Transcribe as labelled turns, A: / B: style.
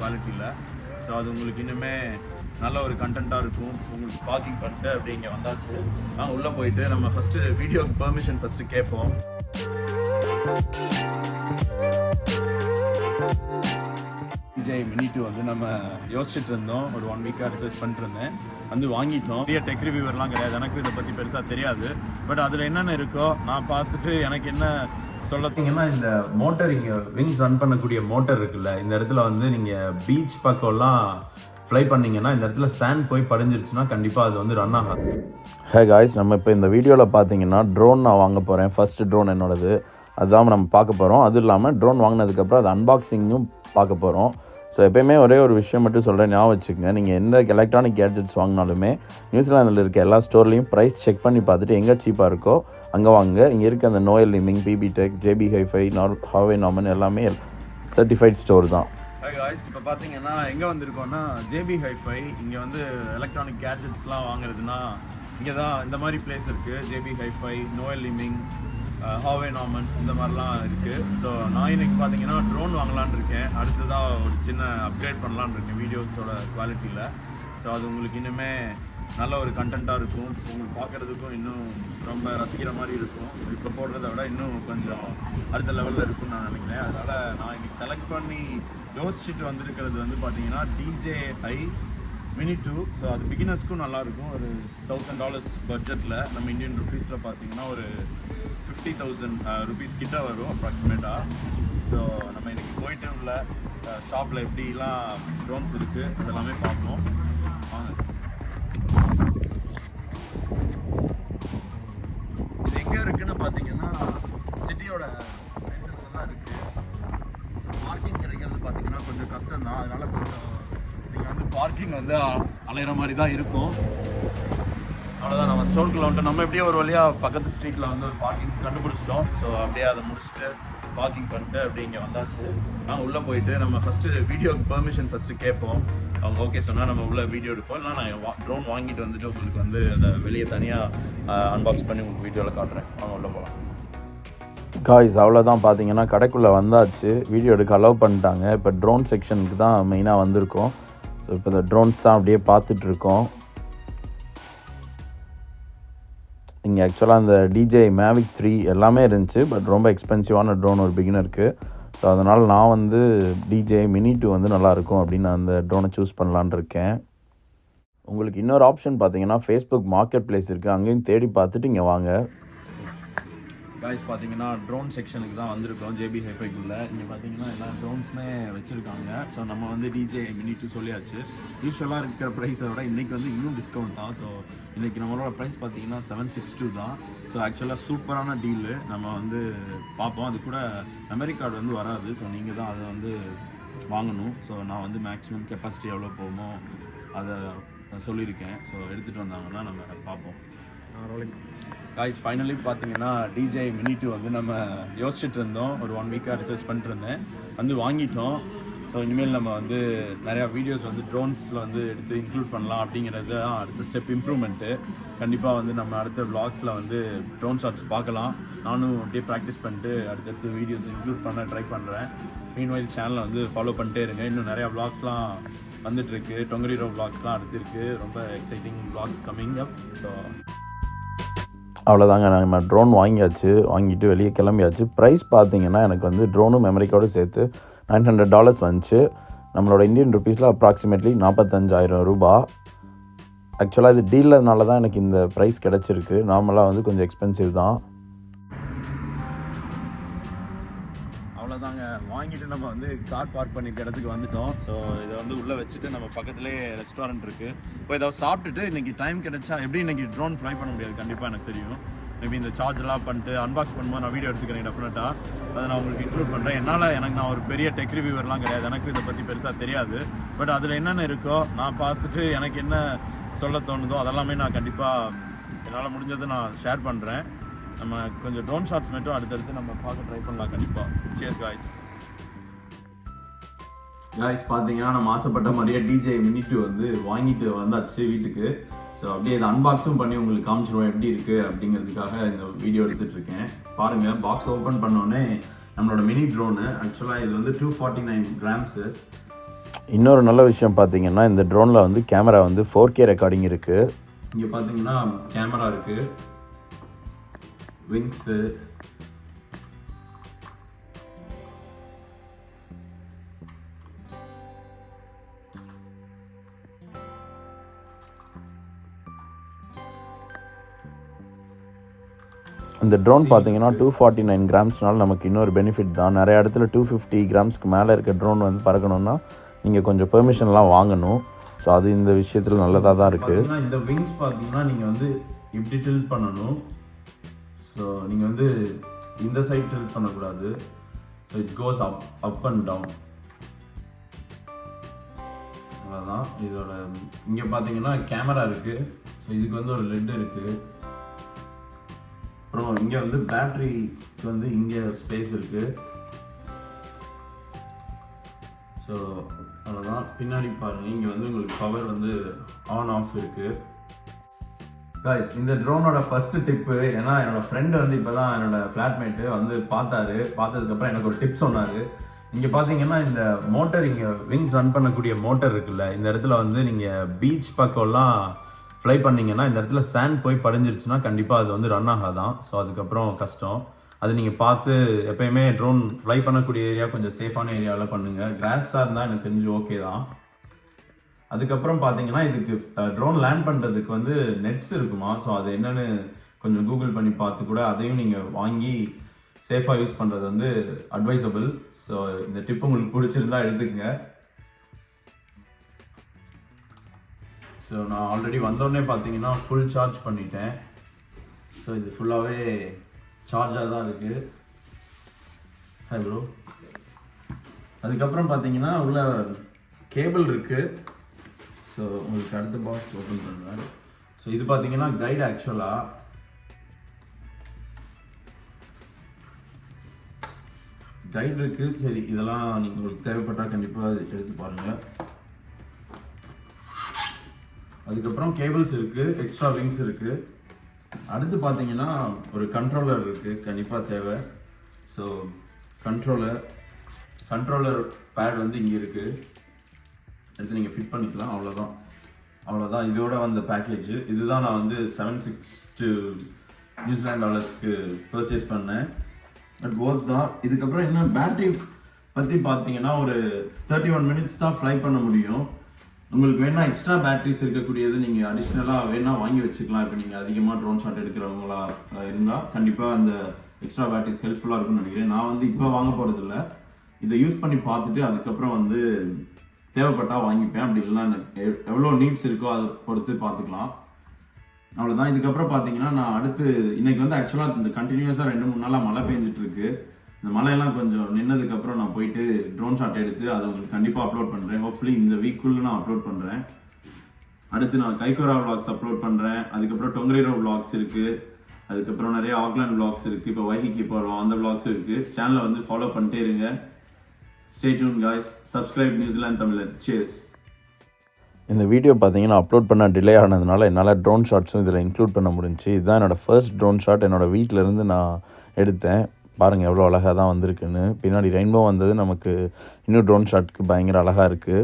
A: குவாலிட்டியில். ஸோ அது உங்களுக்கு இன்னுமே நல்ல ஒரு கண்டென்ட்டாக இருக்கும். உங்களுக்கு பார்க்கிங் பண்ணிட்டு அப்படி இங்கே வந்தாச்சு. உள்ளே போயிட்டு நம்ம ஃபஸ்ட்டு வீடியோக்கு பெர்மிஷன் ஃபஸ்ட்டு கேட்போம். DJI Mini 2 வந்து நம்ம யோசிச்சுட்டு இருந்தோம். ஒரு 1 வீக்காக ரிசர்ச் பண்ணிட்டு இருந்தேன். வந்து வாங்கிட்டோம். பெரிய டெக் ரிவ்யூவர்லாம் கிடையாது, எனக்கு இதை பற்றி பெருசாக தெரியாது. பட் அதில் என்னென்ன இருக்கோ நான் பார்த்துட்டு எனக்கு என்ன சொல்லத்தீங்கன்னா, இந்த மோட்டர் இங்கே விங்ஸ் ரன் பண்ணக்கூடிய மோட்டர் இருக்குல்ல, இந்த இடத்துல வந்து நீங்கள் பீச் பக்கம்லாம் ஃப்ளை பண்ணிங்கன்னா இந்த இடத்துல சேண்ட் போய் படிஞ்சிருச்சுன்னா கண்டிப்பாக அது வந்து ரன் ஆகாது.
B: ஹே காய்ஸ், நம்ம இப்போ இந்த வீடியோவில் பார்த்தீங்கன்னா ட்ரோன் நான் வாங்க போகிறேன். ஃபஸ்ட்டு ட்ரோன் என்னோடது, அதுதான் நம்ம பார்க்க போகிறோம். அதுவும் இல்லாமல் ட்ரோன் வாங்கினதுக்கப்புறம் அது அன்பாக்சிங்கும் பார்க்க போகிறோம். ஸோ எப்போயுமே ஒரே ஒரு விஷயம் மட்டும் சொல்கிறேன், ஞாபகம் வச்சுக்கோங்க. நீங்கள் எந்த எலக்ட்ரானிக் கேட்ஜெட்ஸ் வாங்கினாலுமே நியூசிலாந்தில் இருக்க எல்லா ஸ்டோர்லேயும் ப்ரைஸ் செக் பண்ணி பார்த்துட்டு எங்கே சீப்பாக இருக்கோ அங்கே வாங்க. இங்கே இருக்க அந்த Noel Leeming, PB tech, JB Hi-Fi, Harvey நாமன் எல்லாமே சர்டிஃபைட் ஸ்டோர் தான்.
A: இப்போ பார்த்தீங்கன்னா எங்கே வந்திருக்கோன்னா ஜேபி ஹைஃபை. இங்கே வந்து எலக்ட்ரானிக் கேட்ஜெட்ஸ்லாம் வாங்குறதுனா இங்கே தான் இந்த மாதிரி பிளேஸ் இருக்குது. ஜேபி ஹைஃபை, நோயல் லிமிங், ஹாவே நாமன் இந்த மாதிரிலாம் இருக்குது. ஸோ நான் இன்றைக்கி பார்த்தீங்கன்னா ட்ரோன் வாங்கலான்னு இருக்கேன். அடுத்ததாக ஒரு சின்ன அப்கிரேட் பண்ணலான்னு இருக்கேன் வீடியோஸோட குவாலிட்டியில். ஸோ அது உங்களுக்கு இன்னுமே நல்ல ஒரு கண்டென்ட்டாக இருக்கும். உங்களுக்கு பார்க்குறதுக்கும் இன்னும் ரொம்ப ரசிக்கிற மாதிரி இருக்கும். இப்போ போடுறத விட இன்னும் கொஞ்சம் அடுத்த லெவலில் இருக்கும்னு நான் நினைக்கிறேன். அதனால் நான் இன்றைக்கி செலக்ட் பண்ணி யோசிச்சுட்டு வந்திருக்கிறது வந்து பார்த்தீங்கன்னா DJI Mini 2. ஸோ அது பிகினர்ஸ்க்கும் நல்லாயிருக்கும். ஒரு $1000 பட்ஜெட்டில் நம்ம இந்தியன் ருபீஸில் பார்த்தீங்கன்னா ஒரு 50,000 ருபீஸ் கிட்ட வரும் அப்ராக்சிமேட்டாக. ஸோ நம்ம இன்றைக்கி போயிட்டு உள்ள ஷாப்பில் எப்படிலாம் ட்ரோன்ஸ் இருக்குது அதெல்லாமே பார்ப்போம். வாங்க. இது எங்கே இருக்குதுன்னு பார்த்தீங்கன்னா சிட்டியோட சென்டரில் தான் இருக்குது. பார்க்கிங் கிடைக்கிறது பார்த்தீங்கன்னா கொஞ்சம் கஷ்டம்தான். அதனால் கொஞ்சம் நீங்கள் வந்து பார்க்கிங் வந்து அலையிற மாதிரி தான் இருக்கும். அவ்வளோதான், நம்ம ஸ்டோருக்குள்ள வந்துட்டு நம்ம எப்படியே ஒரு வழியாக பக்கத்து ஸ்ட்ரீட்டில் வந்து ஒரு பார்க்கிங் கண்டுபிடிச்சிட்டோம். ஸோ அப்படியே அதை முடிச்சுட்டு பார்க்கிங் பண்ணிட்டு அப்படி இங்கே வந்தாச்சு. உள்ளே போயிட்டு நம்ம ஃபஸ்ட்டு வீடியோக்கு பெர்மிஷன் ஃபஸ்ட்டு கேட்போம். அவங்க ஓகே சொன்னால் நம்ம உள்ள வீடியோ எடுப்போம். இல்லை நான் ட்ரோன் வாங்கிட்டு வந்துட்டு உங்களுக்கு வந்து அதை வெளியே தனியாக அன்பாக்ஸ் பண்ணி உங்களுக்கு வீடியோவில் காட்டுறேன். அவங்க உள்ளே போகலாம்.
B: காய்ஸ், அவ்வளோதான். பார்த்தீங்கன்னா கடைக்குள்ளே வந்தாச்சு. வீடியோ எடுக்க அலோவ் பண்ணிட்டாங்க. இப்போ ட்ரோன் செக்ஷனுக்கு தான் மெயினாக வந்திருக்கோம். ஸோ இப்போ இந்த ட்ரோன்ஸ் தான் அப்படியே பார்த்துட்ருக்கோம். இங்கே ஆக்சுவலாக இந்த DJI Mavic 3 எல்லாமே இருந்துச்சு. பட் ரொம்ப எக்ஸ்பென்சிவான ட்ரோன் ஒரு பிகினருக்கு. ஸோ அதனால் நான் வந்து DJI Mini 2 வந்து நல்லாயிருக்கும் அப்படின்னு நான் அந்த ட்ரோனை சூஸ் பண்ணலான் இருக்கேன். உங்களுக்கு இன்னொரு ஆப்ஷன் பார்த்தீங்கன்னா ஃபேஸ்புக் மார்க்கெட் பிளேஸ் இருக்குது, அங்கேயும் தேடி பார்த்துட்டு இங்கே வாங்க.
A: காய்ஸ் பார்த்தீங்கன்னா ட்ரோன் செக்ஷனுக்கு தான் வந்திருக்கோம். ஜேபி ஹைஃபைக்குள்ளே இங்கே பார்த்தீங்கன்னா எல்லா ட்ரோன்ஸுமே வச்சுருக்காங்க. ஸோ நம்ம வந்து DJI Mini 2 சொல்லியாச்சு. யூஸ்வலாக இருக்கிற ப்ரைஸை விட இன்றைக்கி வந்து இன்னும் டிஸ்கவுண்ட் தான். ஸோ இன்றைக்கி நம்மளோட ப்ரைஸ் பார்த்தீங்கன்னா 762 தான். ஸோ ஆக்சுவலாக சூப்பரான டீலு. நம்ம வந்து பார்ப்போம். அது கூட மெமரி கார்டு வந்து வராது. ஸோ நீங்கள் தான் அதை வந்து வாங்கணும். ஸோ நான் வந்து மேக்ஸிமம் கெப்பாசிட்டி எவ்வளோ போகுமோ அதை சொல்லியிருக்கேன். ஸோ எடுத்துகிட்டு வந்தாங்கன்னா நம்ம பார்ப்போம். காய்ஸ் ஃபைனலி பார்த்தீங்கன்னா DJI Mini 2 வந்து நம்ம யோசிச்சுட்டு இருந்தோம். ஒரு 1 வீக்காக ரிசர்ச் பண்ணிட்டு இருந்தேன். வந்து வாங்கிட்டோம். ஸோ இனிமேல் நம்ம வந்து நிறையா வீடியோஸ் வந்து ட்ரோன்ஸில் வந்து எடுத்து இன்க்ளூட் பண்ணலாம் அப்படிங்கிறது தான் அடுத்த ஸ்டெப் இம்ப்ரூவ்மெண்ட்டு. கண்டிப்பாக வந்து நம்ம அடுத்த வ்ளாக்ஸில் வந்து ட்ரோன் ஷாட்ஸ் பார்க்கலாம். நானும் அப்படியே ப்ராக்டிஸ் பண்ணிட்டு அடுத்தடுத்து வீடியோஸ் இன்க்ளூட் பண்ண ட்ரை பண்ணுறேன். மீன்வைல் சேனலை வந்து ஃபாலோ பண்ணிட்டே இருங்க. இன்னும் நிறையா வ்ளாக்ஸ்லாம் வந்துட்டுருக்கு. டொங்கரிரோ வ்ளாக்ஸ்லாம் அடுத்து இருக்குது. ரொம்ப exciting vlogs coming up. So
B: அவ்வளோதாங்க, நம்ம ட்ரோன் வாங்கிட்டு வெளியே கிளம்பியாச்சு. ப்ரைஸ் பார்த்தீங்கன்னா எனக்கு வந்து ட்ரோனும் மெமரிக்கோடு சேர்த்து $900 வந்துச்சு. நம்மளோட இந்தியன் ருபீஸில் அப்ராக்சிமேட்லி 45,000 ரூபா. ஆக்சுவலாக இது டீலர்னால தான் எனக்கு இந்த ப்ரைஸ் கிடச்சிருக்கு. நார்மலாக வந்து கொஞ்சம் எக்ஸ்பென்சிவ் தான்.
A: அவ்வளோதாங்க, வாங்கிட்டு நம்ம வந்து கார் பார்க் பண்ணிக்க இடத்துக்கு வந்துட்டோம். ஸோ இதை வந்து உள்ளே வச்சுட்டு நம்ம பக்கத்துலேயே ரெஸ்டாரண்ட் இருக்குது. இப்போ இதை சாப்பிட்டுட்டு இன்றைக்கி டைம் கிடைச்சா எப்படி இன்றைக்கி ட்ரோன் ஃப்ளை பண்ண முடியாது, கண்டிப்பாக எனக்கு தெரியும். மேபி இந்த சார்ஜெலாம் பண்ணிட்டு அன்பாக்ஸ் பண்ணும்போது நான் வீடியோ எடுத்துக்கிறேன் டெஃபினட்டாக. அதை நான் உங்களுக்கு இன்க்ளூட் பண்ணுறேன். எனக்கு நான் ஒரு பெரிய டெக் ரிவ்யூவர்லாம் கிடையாது, எனக்கு இதை பற்றி பெருசாக தெரியாது. பட் அதில் என்னென்ன இருக்கோ நான் பார்த்துட்டு எனக்கு என்ன சொல்ல தோணுதோ அதெல்லாமே நான் கண்டிப்பாக என்னால் முடிஞ்சதை நான் ஷேர் பண்ணுறேன். நம்ம கொஞ்சம் ட்ரோன் ஷாட்ஸ் மட்டும் அடுத்தடுத்து நம்ம பார்க்க ட்ரை பண்ணலாம் கண்டிப்பாக. Cheers guys. பார்த்தீங்கன்னா நம்ம ஆசைப்பட்ட மாதிரியே DJI Mini 2 வந்து வாங்கிட்டு வந்தாச்சு வீட்டுக்கு. ஸோ அப்படியே இதை அன்பாக்ஸும் பண்ணி உங்களுக்கு காமிச்சிடுவோம் எப்படி இருக்குது அப்படிங்கிறதுக்காக இந்த வீடியோ எடுத்துகிட்டு இருக்கேன். பாருங்கள், பாக்ஸ் ஓப்பன் பண்ணோடனே நம்மளோட மினி ட்ரோனு. ஆக்சுவலாக இது வந்து 249 கிராம்ஸு.
B: இன்னொரு நல்ல விஷயம் பார்த்தீங்கன்னா இந்த ட்ரோனில் வந்து கேமரா வந்து 4K ரெக்கார்டிங் இருக்குது.
A: இங்கே பார்த்தீங்கன்னா கேமரா இருக்குது, விங்ஸு,
B: இந்த ட்ரோன் பார்த்தீங்கன்னா 249 கிராம்ஸ்னால நமக்கு இன்னொரு பெனிஃபிட் தான். நிறைய இடத்துல 250 கிராம்ஸ்க்கு மேலே இருக்க ட்ரோன் வந்து பறக்கணும்னா நீங்கள் கொஞ்சம் பெர்மிஷன்லாம் வாங்கணும். ஸோ அது இந்த விஷயத்தில் நல்லதாக தான் இருக்குது.
A: இந்த விங்ஸ் பார்த்தீங்கன்னா நீங்கள் வந்து இப்படி டில்ட் பண்ணணும். ஸோ நீங்கள் வந்து இந்த சைட் டில்ட் பண்ணக்கூடாது. So it goes up and down. அவ்வளோதான் இதோட. இங்கே பார்த்தீங்கன்னா கேமரா இருக்குது. ஸோ இதுக்கு வந்து ஒரு லெட் இருக்குது. அப்புறம் இங்கே வந்து பேட்டரிக்கு வந்து இங்கே ஸ்பேஸ் இருக்குது. ஸோ அவ்வளோதான். பின்னாடி பாருங்கள், இங்கே வந்து உங்களுக்கு பவர் வந்து ஆன் ஆஃப் இருக்குது. காய்ஸ், இந்த ட்ரோனோட ஃபஸ்ட்டு டிப்பு, ஏன்னா என்னோடய ஃப்ரெண்டு வந்து இப்போ தான் என்னோடய ஃப்ளாட்மேட்டு வந்து பார்த்ததுக்கப்புறம் எனக்கு ஒரு டிப் சொன்னார். இங்கே பார்த்தீங்கன்னா இந்த மோட்டர், இங்கே விங்ஸ் ரன் பண்ணக்கூடிய மோட்டர் இருக்குல்ல, இந்த இடத்துல வந்து நீங்கள் பீச் பக்கம்லாம் ஃப்ளை பண்ணிங்கன்னா இந்த இடத்துல சேண்ட் போய் படிஞ்சிருச்சுன்னா கண்டிப்பாக அது வந்து ரன் ஆகாதான். ஸோ அதுக்கப்புறம் கஷ்டம். அது நீங்கள் பார்த்து எப்போயுமே ட்ரோன் ஃப்ளை பண்ணக்கூடிய ஏரியா கொஞ்சம் சேஃபான ஏரியாவில் பண்ணுங்கள். கிராஸாக இருந்தால் எனக்கு தெரிஞ்சு ஓகே தான். அதுக்கப்புறம் பார்த்தீங்கன்னா இதுக்கு ட்ரோன் லேண்ட் பண்ணுறதுக்கு வந்து நெட்ஸ் இருக்குமா. ஸோ அது என்னென்னு கொஞ்சம் கூகுள் பண்ணி பார்த்து கூட அதையும் நீங்கள் வாங்கி சேஃபாக யூஸ் பண்ணுறது வந்து அட்வைசபிள். ஸோ இந்த டிப் உங்களுக்கு பிடிச்சிருந்தா எடுத்துக்கங்க. ஸோ நான் ஆல்ரெடி வந்தோடனே பார்த்தீங்கன்னா ஃபுல் சார்ஜ் பண்ணிட்டேன். ஸோ இது ஃபுல்லாகவே சார்ஜாக தான் இருக்குது. Hi bro. அதுக்கப்புறம் பார்த்தீங்கன்னா உள்ள கேபிள் இருக்குது. ஸோ உங்களுக்கு அடுத்த பாக்ஸ் ஓப்பன் பண்ணுவேன். ஸோ இது பார்த்தீங்கன்னா கைடு. ஆக்சுவலாக கைடு இருக்குது. சரி, இதெல்லாம் நீங்கள் உங்களுக்கு தேவைப்பட்டால் கண்டிப்பாக எடுத்து பாருங்கள். அதுக்கப்புறம் கேபிள்ஸ் இருக்குது, எக்ஸ்ட்ரா விங்ஸ் இருக்குது. அடுத்து பார்த்தீங்கன்னா ஒரு கண்ட்ரோலர் இருக்குது, கண்டிப்பாக தேவை. ஸோ கண்ட்ரோலர் பேட் வந்து இங்கே இருக்குது. எடுத்து நீங்கள் ஃபிட் பண்ணிக்கலாம். அவ்வளோதான் இதோட வந்த பேக்கேஜ். இதுதான் நான் வந்து $762 நியூசிலாந்து டாலர்ஸ்க்கு பர்ச்சேஸ் பண்ணேன். பட் ஒர்க் தான். இதுக்கப்புறம் இன்னும் பேட்டரி பற்றி பார்த்தீங்கன்னா ஒரு 31 மினிட்ஸ் தான் ஃப்ளை பண்ண முடியும். உங்களுக்கு வேணா எக்ஸ்ட்ரா பேட்டரிஸ் இருக்கக்கூடியது நீங்கள் அடிஷ்னலாக வேணா வாங்கி வச்சுக்கலாம். இப்போ நீங்கள் அதிகமாக ட்ரோன் ஷாட் எடுக்கிறவங்களா இருந்தால் கண்டிப்பாக அந்த எக்ஸ்ட்ரா பேட்டரிஸ் ஹெல்ப்ஃபுல்லாக இருக்கும்னு நினைக்கிறேன். நான் வந்து இப்போ வாங்க போகிறதில்ல, இதை யூஸ் பண்ணி பார்த்துட்டு அதுக்கப்புறம் வந்து தேவைப்பட்டால் வாங்கிப்பேன். அப்படி இல்லைன்னா எவ்வளோ நீட்ஸ் இருக்கோ அதை பொறுத்து பார்த்துக்கலாம். அவ்வளோதான். இதுக்கப்புறம் பார்த்தீங்கன்னா நான் அடுத்து இன்னைக்கு வந்து ஆக்சுவலாக இந்த கண்டினியூஸாக 2-3 நாளாக மழை பெஞ்சிட்டு இருக்கு. இந்த மழையெல்லாம் கொஞ்சம் நின்னதுக்கப்புறம் நான் போயிட்டு ட்ரோன் ஷாட் எடுத்து அதை உங்களுக்கு கண்டிப்பாக அப்லோட் பண்ணுறேன். ஹோப்ஃபுல்லி இந்த வீக்குள்ளே நான் அப்லோட் பண்ணுறேன். அடுத்து நான் கைகோரா விளாக்ஸ் அப்லோட் பண்ணுறேன். அதுக்கப்புறம் டொங்கரீரோ விளாக்ஸ் இருக்குது. அதுக்கப்புறம் நிறைய ஆக்லாண்ட் விளாக்ஸ் இருக்குது. இப்போ வைஹிக்கு போகிறோம், அந்த விளாக்ஸ் இருக்குது. சேனலை வந்து ஃபாலோ பண்ணிட்டே இருங்க. Stay tune guys. Subscribe New Zealand தமிழன். சியர்ஸ்.
B: இந்த வீடியோ பார்த்தீங்கன்னா அப்லோட் பண்ண டிலே ஆனதுனால என்னால் ட்ரோன் ஷாட்ஸும் இதில் இன்க்ளூட் பண்ண முடிஞ்சுச்சு. இதுதான் என்னோடய ஃபர்ஸ்ட் ட்ரோன் ஷாட் என்னோடய வீட்டிலேருந்து நான் எடுத்தேன். பாருங்கள் எவ்வளோ அழகாக தான் வந்திருக்குன்னு. பின்னாடி ரெயின்போ வந்தது நமக்கு இன்னும் ட்ரோன் ஷாட்க்கு பயங்கர அழகாக இருக்குது.